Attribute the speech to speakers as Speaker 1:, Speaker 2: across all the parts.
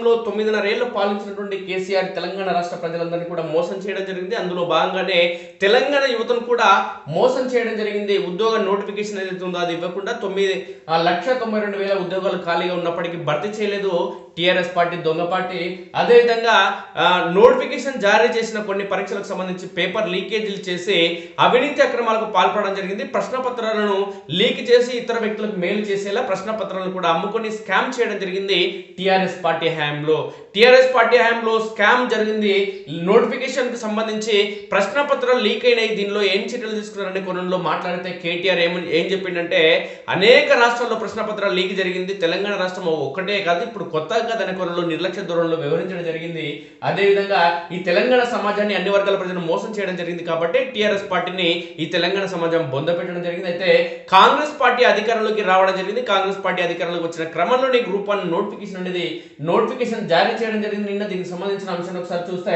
Speaker 1: రాష్ట్రంలో 9.5 ఏళ్లు పాలించినటువంటి కేసీఆర్ తెలంగాణ రాష్ట్ర ప్రజలందరినీ కూడా మోసం చేయడం జరిగింది. అందులో భాగంగానే తెలంగాణ యువతను కూడా మోసం చేయడం జరిగింది. ఉద్యోగ నోటిఫికేషన్ ఏదైతే ఉందో అది ఇవ్వకుండా 1,92,000 ఉద్యోగాలు ఖాళీగా ఉన్నప్పటికీ భర్తీ చేయలేదు టీఆర్ఎస్ పార్టీ, దొంగ పార్టీ. అదేవిధంగా నోటిఫికేషన్ జారీ చేసిన కొన్ని పరీక్షలకు సంబంధించి పేపర్ లీకేజీలు చేసి అవినీతి అక్రమాలకు పాల్పడడం జరిగింది. ప్రశ్న పత్రాలను లీక్ చేసి ఇతర వ్యక్తులకు మేలు చేసేలా ప్రశ్న పత్రాలను కూడా అమ్ముకొని స్కామ్ చేయడం జరిగింది టీఆర్ఎస్ పార్టీ హయాంలో. టీఆర్ఎస్ పార్టీ హయాంలో స్కామ్ జరిగింది. నోటిఫికేషన్ కి సంబంధించి ప్రశ్న పత్రాలు లీక్ అయినాయి. దీనిలో ఏం చర్యలు తీసుకున్నారనే కోణంలో మాట్లాడితే కేటీఆర్ ఏం చెప్పిండంటే, అనేక రాష్ట్రాల్లో ప్రశ్న పత్రాలు లీక్ జరిగింది, తెలంగాణ రాష్ట్రం ఒక్కటే కాదు, ఇప్పుడు కొత్తగా దాని కోణంలో నిర్లక్ష్య ధోరణిలో వ్యవహరించడం జరిగింది. అదేవిధంగా ఈ తెలంగాణ సమాజాన్ని అన్ని వర్గాల ప్రజలను మోసం చేయడం జరిగింది కాబట్టి టీఆర్ఎస్ పార్టీని ఈ తెలంగాణ సమాజం బొంద పెట్టడం జరిగింది. అయితే కాంగ్రెస్ పార్టీ అధికారంలోకి రావడం జరిగింది. కాంగ్రెస్ పార్టీ అధికారంలోకి వచ్చిన క్రమంలోనే గ్రూప్ 1 నోటిఫికేషన్ జారీ చేయడం జరిగింది. నిన్న దీనికి సంబంధించిన అంశాన్ని ఒకసారి చూస్తే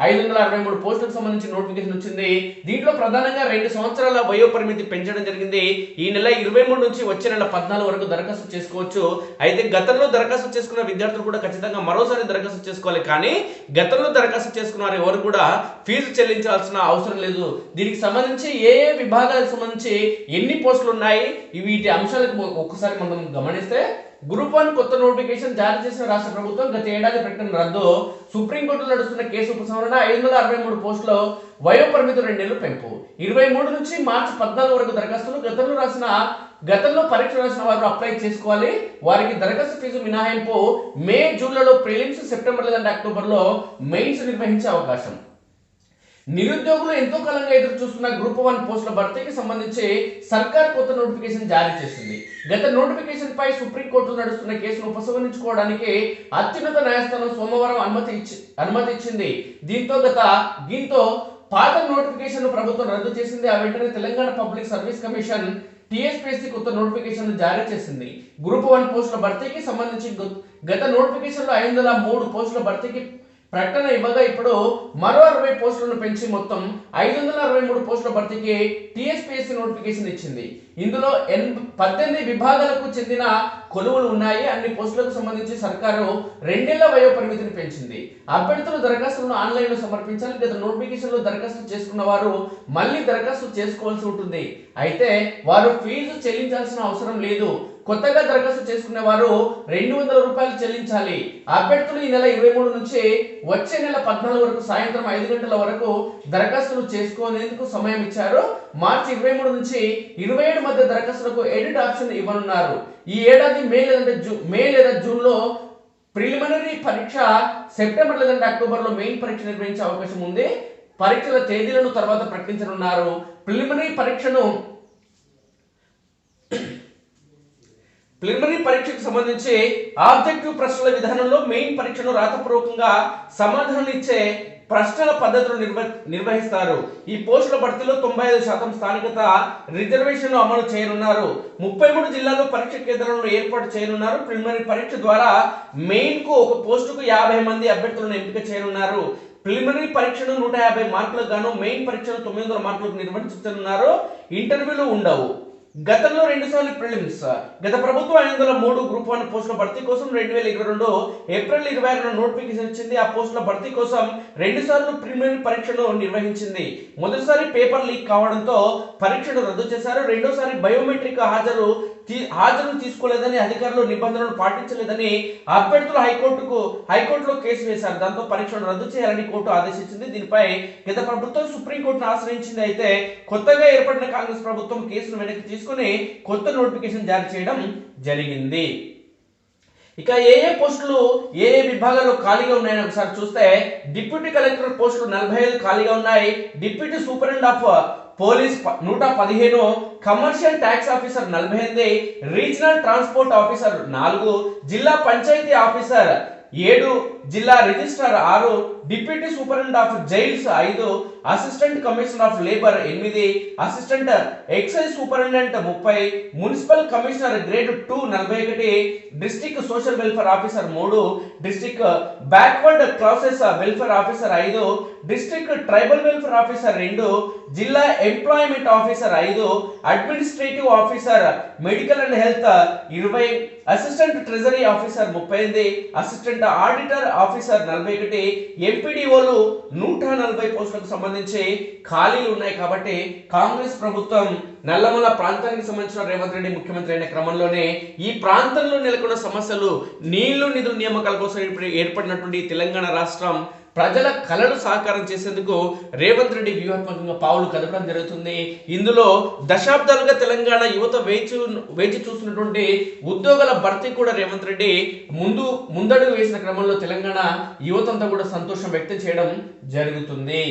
Speaker 1: 563 పోస్టులకు సంబంధించి నోటిఫికేషన్ వచ్చింది. దీంట్లో ప్రధానంగా 2 సంవత్సరాల వయో పరిమితి పెంచడం జరిగింది. ఈ నెల 23 నుంచి వచ్చే నెల 14 వరకు దరఖాస్తు చేసుకోవచ్చు. అయితే గతంలో దరఖాస్తు చేసుకున్న విద్యార్థులు కూడా ఖచ్చితంగా మరోసారి దరఖాస్తు చేసుకోవాలి. కానీ గతంలో దరఖాస్తు చేసుకున్న వారు ఎవరు కూడా ఫీజు చెల్లించాల్సిన అవసరం లేదు. దీనికి సంబంధించి ఏ విభాగాలకు సంబంధించి ఎన్ని పోస్టులు ఉన్నాయి, వీటి అంశాలకు ఒక్కసారి మనం గమనిస్తే, గ్రూప్ 1 కొత్త నోటిఫికేషన్ జారీ చేసిన రాష్ట్ర ప్రభుత్వం గత ఏడాది ప్రకటన రద్దు, సుప్రీంకోర్టులో నడుస్తున్న కేసు ఉపసంహరణ, 563 పోస్టులు, వయో పరిమితి 2 ఏళ్లు పెంపు, 23 నుంచి మార్చి 14 వరకు దరఖాస్తులు, గతంలో పరీక్ష రాసిన వారు అప్లై చేసుకోవాలి. వారికి దరఖాస్తు ఫీజు మినహాయింపు, మే జూన్లలో ప్రిలిమ్స్, సెప్టెంబర్ లేదా అక్టోబర్లో మెయిన్స్ నిర్వహించే అవకాశం. నిరుద్యోగులు ఎంతో కాలంగా ఎదురు చూస్తున్న గ్రూప్ 1 పోస్టుల భర్తీకి సంబంధించి సర్కార్ కొత్త నోటిఫికేషన్ జారీ చేసింది. గత నోటిఫికేషన్ పై సుప్రీంకోర్టులో నడుస్తున్న కేసును ఉపసంహరించుకోవడానికి అత్యున్నత న్యాయస్థానం సోమవారం అనుమతి ఇచ్చింది. దీంతో పాత నోటిఫికేషన్ ప్రభుత్వం రద్దు చేసింది. ఆ వెంటనే Telangana public service commission TSPSC కొత్త నోటిఫికేషన్ జారీ చేసింది. గ్రూప్ 1 పోస్టుల భర్తీకి సంబంధించి గత నోటిఫికేషన్లో 503 పోస్టుల భర్తీకి ప్రకటన ఇవ్వగా ఇప్పుడు మరో 60 పోస్టులను పెంచి మొత్తం 563 పోస్టుల భర్తీకి టీఎస్పీఎస్సీ నోటిఫికేషన్ ఇచ్చింది. ఇందులో 18 విభాగాలకు చెందిన కొలువులు ఉన్నాయి. అన్ని పోస్టులకు సంబంధించి సర్కారు 2 ఏళ్ల వయో పరిమితిని పెంచింది. అభ్యర్థులు దరఖాస్తులను ఆన్లైన్లో సమర్పించాలి. గత నోటిఫికేషన్లో దరఖాస్తు చేసుకున్న వారు మళ్ళీ దరఖాస్తు చేసుకోవాల్సి ఉంటుంది. అయితే వారు ఫీజు చెల్లించాల్సిన అవసరం లేదు. కొత్తగా దరఖాస్తు చేసుకునే వారు 200 రూపాయలు చెల్లించాలి. అభ్యర్థులు ఈ నెల 23 నుంచి వచ్చే నెల 14 వరకు సాయంత్రం 5 గంటల వరకు దరఖాస్తులు చేసుకునేందుకు సమయం ఇచ్చారు. మార్చి 23 నుంచి 27 మధ్య దరఖాస్తులకు ఎడిట్ ఆప్షన్ ఇవ్వనున్నారు. ఈ ఏడాది మే లేదా జూన్లో ప్రిలిమినరీ పరీక్ష, సెప్టెంబర్ లేదా అక్టోబర్లో మెయిన్ పరీక్ష నిర్వహించే అవకాశం ఉంది. పరీక్షల తేదీలను తర్వాత ప్రకటించనున్నారు. ప్రిలిమినరీ పరీక్షకు సంబంధించి ఆబ్జెక్టివ్ ప్రశ్నల విధానంలో మెయిన్ పరీక్షను రాతపూర్వకంగా సమాధానాలు ఇచ్చే ప్రశ్నల పద్ధతులు నిర్వహిస్తారు. ఈ పోస్టుల భర్తీలో 95% స్థానికత రిజర్వేషన్లు అమలు చేయనున్నారు. 33 జిల్లాల్లో పరీక్ష కేంద్రాలను ఏర్పాటు చేయనున్నారు. ప్రిలిమినరీ పరీక్ష ద్వారా మెయిన్ కు ఒక పోస్టుకు 50 మంది అభ్యర్థులను ఎంపిక చేయనున్నారు. ప్రిలిమినరీ పరీక్షను 150 మార్కులకు గాను, మెయిన్ పరీక్షను 900 మార్కులకు నిర్వహించనున్నారు. ఇంటర్వ్యూలు ఉండవు. గతంలో 2 సార్లు ప్రిలిమ్స్. గత ప్రభుత్వం 503 గ్రూప్ 1 పోస్టుల భర్తీ కోసం 2022 ఏప్రిల్ 26న నోటిఫికేషన్ ఇచ్చింది. ఆ పోస్టుల భర్తీ కోసం 2 సార్లు ప్రిలిమినరీ పరీక్షను నిర్వహించింది. మొదటిసారి పేపర్ లీక్ కావడంతో పరీక్షను రద్దు చేశారు. రెండోసారి బయోమెట్రిక్ హాజరు తీసుకోలేదని, అధికారులు నిబంధనలు పాటించలేదని అభ్యర్థులు హైకోర్టులో కేసు వేశారు. దాంతో పరీక్షను రద్దు చేయాలని కోర్టు ఆదేశించింది. దీనిపై గత ప్రభుత్వం సుప్రీంకోర్టును ఆశ్రయించింది. అయితే కొత్తగా ఏర్పడిన కాంగ్రెస్ ప్రభుత్వం కేసును వెనక్కి తీసుకుని కొత్త నోటిఫికేషన్ జారీ చేయడం జరిగింది. ఇక ఏ పోస్టులు ఏ విభాగాల్లో ఖాళీగా ఉన్నాయని ఒకసారి చూస్తే, డిప్యూటీ కలెక్టర్ పోస్టులు 45 ఖాళీగా ఉన్నాయి. Deputy superintendent of police 115, commercial tax officer 48, regional transport officer 4, జిల్లా పంచాయతీ ఆఫీసర్ 7, జిల్లా registrar 6, deputy superintendent of jails 5, assistant commissioner of labour 8, assistant excise superintendent 30, municipal commissioner grade 2 41, district social welfare officer 3, district backward classes welfare officer 5, district tribal welfare officer 2, జిల్లా employment officer 5, administrative officer medical and health 20, assistant treasury officer 38, assistant auditor officer 41, ఎంపీడీఓలు 140 పోస్టులకు సంబంధించి ఖాళీలు ఉన్నాయి. కాబట్టి కాంగ్రెస్ ప్రభుత్వం నల్లమల ప్రాంతానికి సంబంధించిన రేవంత్ రెడ్డి ముఖ్యమంత్రి అయిన క్రమంలోనే ఈ ప్రాంతంలో నెలకొన్న సమస్యలు, నీళ్లు నిధుల నియామకాల కోసం ఇప్పుడు ఏర్పడినటువంటి తెలంగాణ రాష్ట్రం ప్రజల కళలు సాకారం చేసేందుకు రేవంత్ రెడ్డి వ్యూహాత్మకంగా పావులు కదపడం జరుగుతుంది. ఇందులో దశాబ్దాలుగా తెలంగాణ యువత వేచి చూస్తున్నటువంటి ఉద్యోగాల భర్తీ కూడా రేవంత్ రెడ్డి ముందడుగు వేసిన క్రమంలో తెలంగాణ యువతంతా కూడా సంతోషం వ్యక్తం చేయడం జరుగుతుంది.